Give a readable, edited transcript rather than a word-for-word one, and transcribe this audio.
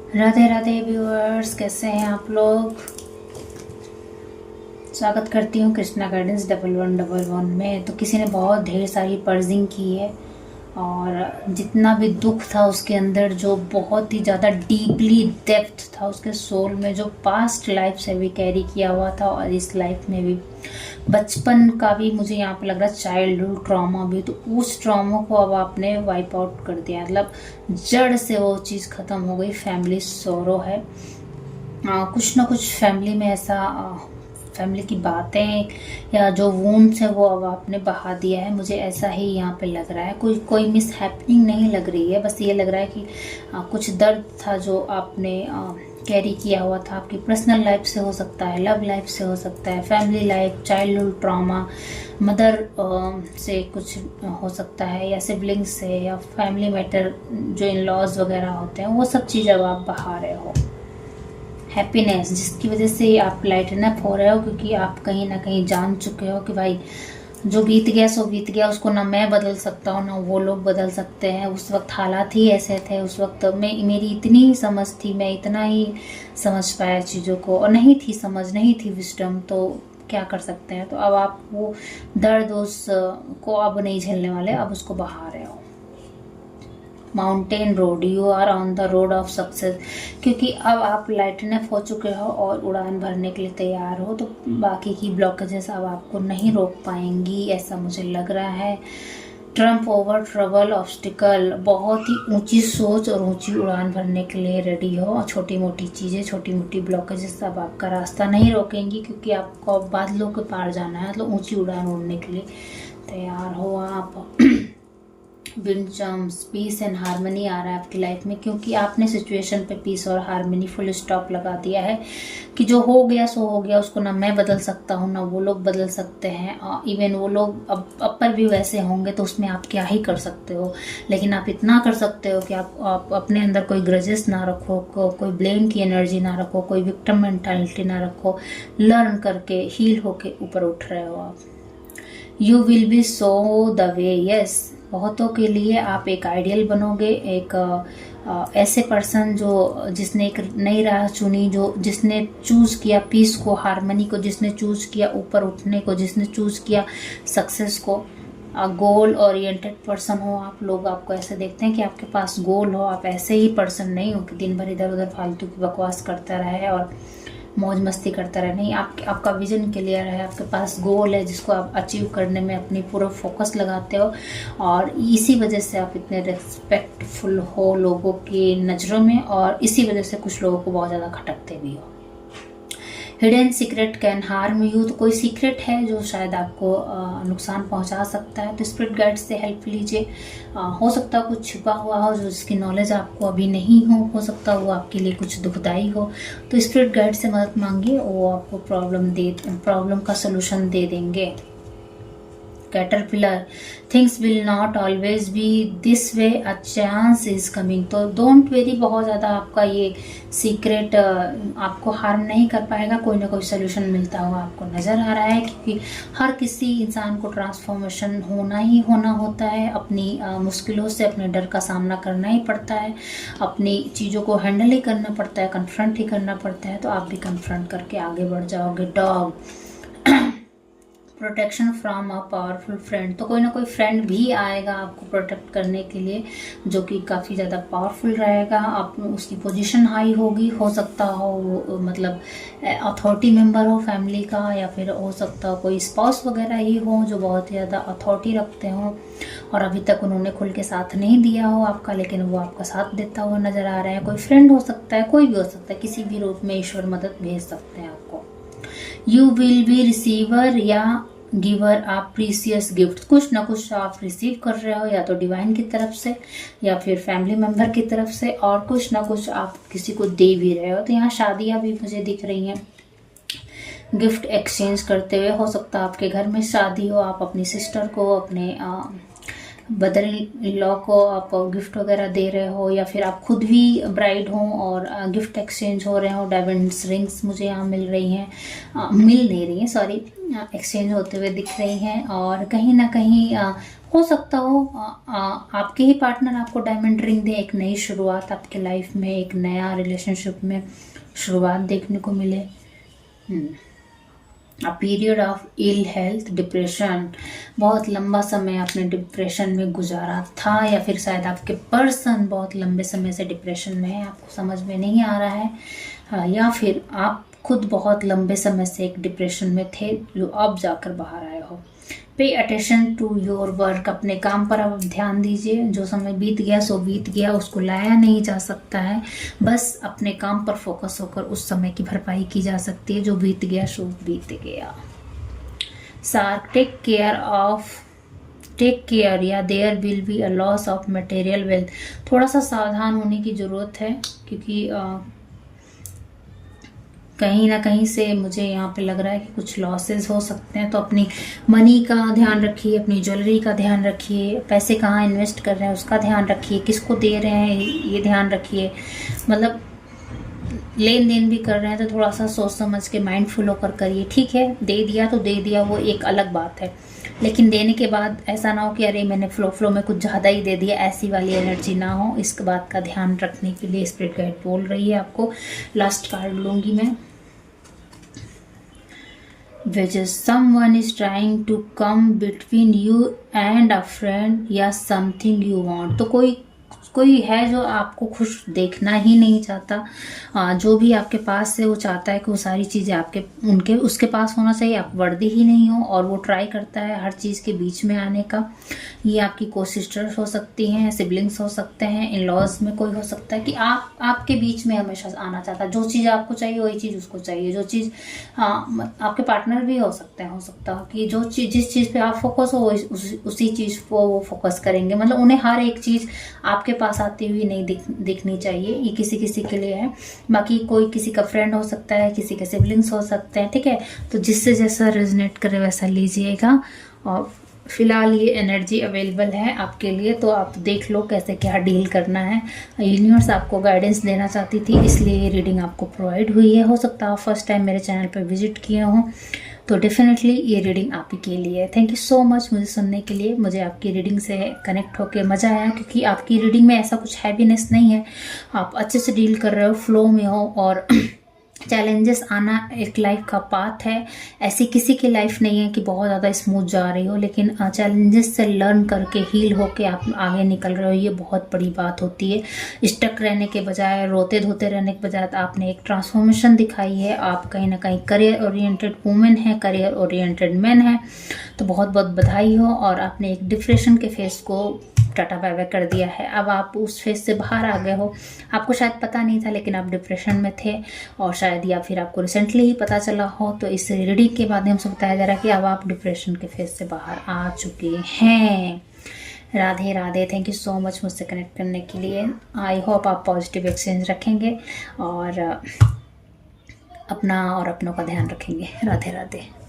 Radhe Radhe viewers, कैसे हैं आप लोग। स्वागत करती हूँ कृष्णा गार्डन्स 1111 में। तो किसी ने बहुत ढेर सारी पर्जिंग की है और जितना भी दुख था उसके अंदर, जो बहुत ही ज़्यादा डीपली डेप्थ था उसके सोल में, जो पास्ट लाइफ से भी कैरी किया हुआ था और इस लाइफ में भी बचपन का भी, मुझे यहाँ पे लग रहा है चाइल्डहुड ट्रॉमा भी, तो उस ट्रॉमा को अब आपने वाइप आउट कर दिया। मतलब जड़ से वो चीज़ ख़त्म हो गई। फैमिली सोरो है। कुछ ना कुछ फैमिली में ऐसा, फैमिली की बातें या जो वूंड्स है वो अब आपने बहा दिया है। मुझे ऐसा ही यहाँ पे लग रहा है। कोई मिस हैपनिंग नहीं लग रही है, बस ये लग रहा है कि कुछ दर्द था जो आपने कैरी किया हुआ था। आपकी पर्सनल लाइफ से हो सकता है, लव लाइफ से हो सकता है, family life, childhood trauma, mother से कुछ हो सकता है, या सिबलिंग्स से, या फैमिली मैटर जो इन लॉज वगैरह होते हैं, वो सब चीज़ अब आप बहा रहे हो। हैप्पीनेस जिसकी वजह से आप लाइटन अप हो रहे हो, क्योंकि आप कहीं ना कहीं जान चुके हो कि भाई जो बीत गया सो बीत गया। उसको ना मैं बदल सकता हूँ ना वो लोग बदल सकते हैं। उस वक्त हालात ही ऐसे थे, उस वक्त मेरी इतनी ही समझ थी, मैं इतना ही समझ पाया चीज़ों को, और नहीं थी समझ, नहीं थी विजडम, तो क्या कर सकते हैं। तो अब आप वो दर्द उस को अब नहीं झेलने वाले, अब उसको बहा रहे हो। Mountain road, you are on the road of success, क्योंकि अब आप लाइटन अप हो चुके हो और उड़ान भरने के लिए तैयार हो। तो बाकी की ब्लॉकेजेस अब आपको नहीं रोक पाएंगी, ऐसा मुझे लग रहा है। ट्रम्प ओवर ट्रबल ऑब्स्टिकल, बहुत ही ऊंची सोच और ऊंची उड़ान भरने के लिए रेडी हो। छोटी मोटी चीज़ें, छोटी मोटी ब्लॉकेजेस अब आपका रास्ता नहीं रोकेंगी, क्योंकि आपको बादलों के पार जाना है। मतलब ऊंची उड़ान उड़ने के लिए तैयार हो आप। Wind jams, peace and harmony आ रहा है आपकी लाइफ में, क्योंकि आपने सिचुएशन पे पीस और हारमोनी फुल स्टॉप लगा दिया है कि जो हो गया सो हो गया। उसको ना मैं बदल सकता हूँ ना वो लोग बदल सकते हैं। इवन वो लोग अब पर भी वैसे होंगे तो उसमें आप क्या ही कर सकते हो। लेकिन आप इतना कर सकते हो कि आप अपने अंदर कोई ग्रजेस ना रखो, कोई ब्लेम की एनर्जी ना रखो, कोई विक्टिम मेंटालिटी ना रखो। लर्न करके हील होके ऊपर उठ रहे हो आप। You will be so the way, yes. बहुतों के लिए आप एक आइडियल बनोगे, एक ऐसे पर्सन जिसने एक नई राह चुनी, जिसने चूज किया पीस को, हारमोनी को, जिसने चूज किया ऊपर उठने को, जिसने चूज किया सक्सेस को। गोल ओरिएंटेड पर्सन हो आप। लोग आपको ऐसे देखते हैं कि आपके पास गोल हो। आप ऐसे ही पर्सन नहीं हो कि दिन भर इधर उधर फालतू की बकवास करता रहे और मौज मस्ती करता रहे। नहीं, आपका विजन क्लियर है, आपके पास गोल है जिसको आप अचीव करने में अपनी पूरा फोकस लगाते हो, और इसी वजह से आप इतने रिस्पेक्टफुल हो लोगों की नज़रों में, और इसी वजह से कुछ लोगों को बहुत ज़्यादा खटकते भी हो। Hidden secret can harm you, तो कोई सीक्रेट है जो शायद आपको नुकसान पहुंचा सकता है, तो स्पिरिट गाइड से हेल्प लीजिए। हो सकता है कुछ छुपा हुआ हो जो जिसकी नॉलेज आपको अभी नहीं हो सकता वो आपके लिए कुछ दुखदाई हो, तो स्पिरिट गाइड से मदद मांगिए, वो आपको प्रॉब्लम का सोल्यूशन दे देंगे। Caterpillar, things will not always be this way, a chance is coming, तो डोंट वेरी। बहुत ज़्यादा आपका ये सीक्रेट आपको हार्म नहीं कर पाएगा। कोई ना कोई सोल्यूशन मिलता हुआ आपको नज़र आ रहा है, क्योंकि हर किसी इंसान को ट्रांसफॉर्मेशन होना ही होना होता है। अपनी मुश्किलों से, अपने डर का सामना करना ही पड़ता है, अपनी चीज़ों को हैंडल ही करना पड़ता है, कन्फ्रंट ही करना पड़ता है। तो आप भी कन्फ्रंट करके आगे बढ़ जाओगे। Dog, protection from a powerful friend, तो कोई ना कोई फ्रेंड भी आएगा आपको प्रोटेक्ट करने के लिए, जो कि काफ़ी ज़्यादा पावरफुल रहेगा। आप उसकी पोजीशन हाई होगी, हो सकता हो वो मतलब अथॉरिटी मेंबर हो फैमिली का, या फिर हो सकता हो कोई स्पाउस वगैरह ही हो जो बहुत ज़्यादा अथॉरिटी रखते हो, और अभी तक उन्होंने खुल के साथ नहीं दिया हो आपका, लेकिन वो आपका साथ देता हुआ नज़र आ रहा है। कोई फ्रेंड हो सकता है, कोई भी हो सकता है, किसी भी रूप में ईश्वर मदद भेज सकते हैं आपको। यू विल बी रिसीवर या गिवर आप प्रीसियस गिफ्ट, कुछ ना कुछ आप रिसीव कर रहे हो, या तो डिवाइन की तरफ से या फिर फैमिली मेंबर की तरफ से, और कुछ ना कुछ आप किसी को दे भी रहे हो। तो यहाँ शादियां भी मुझे दिख रही हैं, गिफ्ट एक्सचेंज करते हुए। हो सकता है आपके घर में शादी हो, आप अपनी सिस्टर को, अपने ब्रदर इन लॉ को आप गिफ्ट वगैरह दे रहे हो, या फिर आप खुद भी ब्राइड हो और गिफ्ट एक्सचेंज हो रहे हो। डायमंड्स रिंग्स मुझे यहाँ मिल रही हैं, मिल नहीं रही हैं, सॉरी, एक्सचेंज होते हुए दिख रही हैं। और कहीं ना कहीं हो सकता हो आपके ही पार्टनर आपको डायमंड रिंग दे, एक नई शुरुआत आपके लाइफ में, एक नया रिलेशनशिप में शुरुआत देखने को मिले। A period of ill health, depression, बहुत लंबा समय आपने डिप्रेशन में गुजारा था, या फिर शायद आपके पर्सन बहुत लंबे समय से डिप्रेशन में है, आपको समझ में नहीं आ रहा है, या फिर आप खुद बहुत लंबे समय से एक डिप्रेशन में थे जो अब जाकर बाहर आए हो। Pay attention to your work, अपने काम पर आप ध्यान दीजिए। जो समय बीत गया सो बीत गया, उसको लाया नहीं जा सकता है, बस अपने काम पर फोकस होकर उस समय की भरपाई की जा सकती है। जो बीत गया सो बीत गया। शार्क, टेक केयर या there will be a loss of material wealth. थोड़ा सा सावधान होने की ज़रूरत है, क्योंकि कहीं ना कहीं से मुझे यहाँ पे लग रहा है कि कुछ लॉसेस हो सकते हैं। तो अपनी मनी का ध्यान रखिए, अपनी ज्वेलरी का ध्यान रखिए, पैसे कहाँ इन्वेस्ट कर रहे हैं उसका ध्यान रखिए, किसको दे रहे हैं ये ध्यान रखिए। मतलब लेन देन भी कर रहे हैं तो थोड़ा सा सोच समझ के माइंडफुल होकर करिए। ठीक है, दे दिया तो दे दिया, वो एक अलग बात है, लेकिन देने के बाद ऐसा ना हो कि अरे मैंने फ्लो में कुछ ज़्यादा ही दे दिया, ऐसी वाली एनर्जी ना हो। इस बात का ध्यान रखने के लिए स्पिरिट गाइड बोल रही है आपको। लास्ट कार्ड लूँगी मैं। which is someone is trying to come between you and a friend या something you want। तो कोई है जो आपको खुश देखना ही नहीं चाहता। जो भी आपके पास है वो चाहता है कि वो सारी चीज़ें उसके पास होना चाहिए, आप वर्दी ही नहीं हो, और वो ट्राई करता है हर चीज़ के बीच में आने का। ये आपकी को सिस्टर्स हो सकती हैं, सिबलिंग्स हो सकते हैं, इन लॉज में कोई हो सकता है कि आपके बीच में हमेशा आना चाहता है। जो चीज़ आपको चाहिए वही चीज़ उसको चाहिए। जो चीज़ आपके पार्टनर भी हो सकता है कि जिस चीज़ पे आप फोकस हो उसी चीज़ को वो फोकस करेंगे। मतलब उन्हें हर एक चीज़ आपके पास आती हुई नहीं दिखनी चाहिए। ये किसी किसी के लिए है। बाकी कोई किसी का फ्रेंड हो सकता है, किसी के सिबलिंग्स हो सकते हैं। ठीक है, तो जिससे जैसा रेजोनेट करे वैसा लीजिएगा। और फिलहाल ये एनर्जी अवेलेबल है आपके लिए, तो आप देख लो कैसे क्या डील करना है। यूनिवर्स आपको गाइडेंस देना चाहती थी, इसलिए ये रीडिंग आपको प्रोवाइड हुई है। हो सकता है आप फर्स्ट टाइम मेरे चैनल पर विजिट किए हों, तो डेफिनेटली ये रीडिंग आप ही के लिए है। थैंक यू सो मच मुझे सुनने के लिए। मुझे आपकी रीडिंग से कनेक्ट होकर मज़ा आया, क्योंकि आपकी रीडिंग में ऐसा कुछ हैवीनेस नहीं है। आप अच्छे से डील कर रहे हो, फ्लो में हो, और चैलेंजेस आना एक लाइफ का पाथ है। ऐसी किसी की लाइफ नहीं है कि बहुत ज़्यादा स्मूथ जा रही हो, लेकिन चैलेंजेस से लर्न करके हील होके आप आगे निकल रहे हो, ये बहुत बड़ी बात होती है। स्टक रहने के बजाय, रोते धोते रहने के बजाय आपने एक ट्रांसफॉर्मेशन दिखाई है। आप कहीं ना कहीं करियर ओरिएंटेड वूमेन है, करियर ओरिएंटेड मैन है, तो बहुत बहुत बधाई हो। और आपने एक डिप्रेशन के फेस को टाटा बाय बाय कर दिया है। अब आप उस फेज से बाहर आ गए हो। आपको शायद पता नहीं था, लेकिन आप डिप्रेशन में थे, और शायद या फिर आपको रिसेंटली ही पता चला हो। तो इस रीडिंग के माध्यम से बताया जा रहा है कि अब आप डिप्रेशन के फेज से बाहर आ चुके हैं। Radhe Radhe. Thank you so much मुझसे कनेक्ट करने के लिए। आई होप आप पॉजिटिव एक्सचेंज रखेंगे और अपना और अपनों का ध्यान रखेंगे। राधे राधे।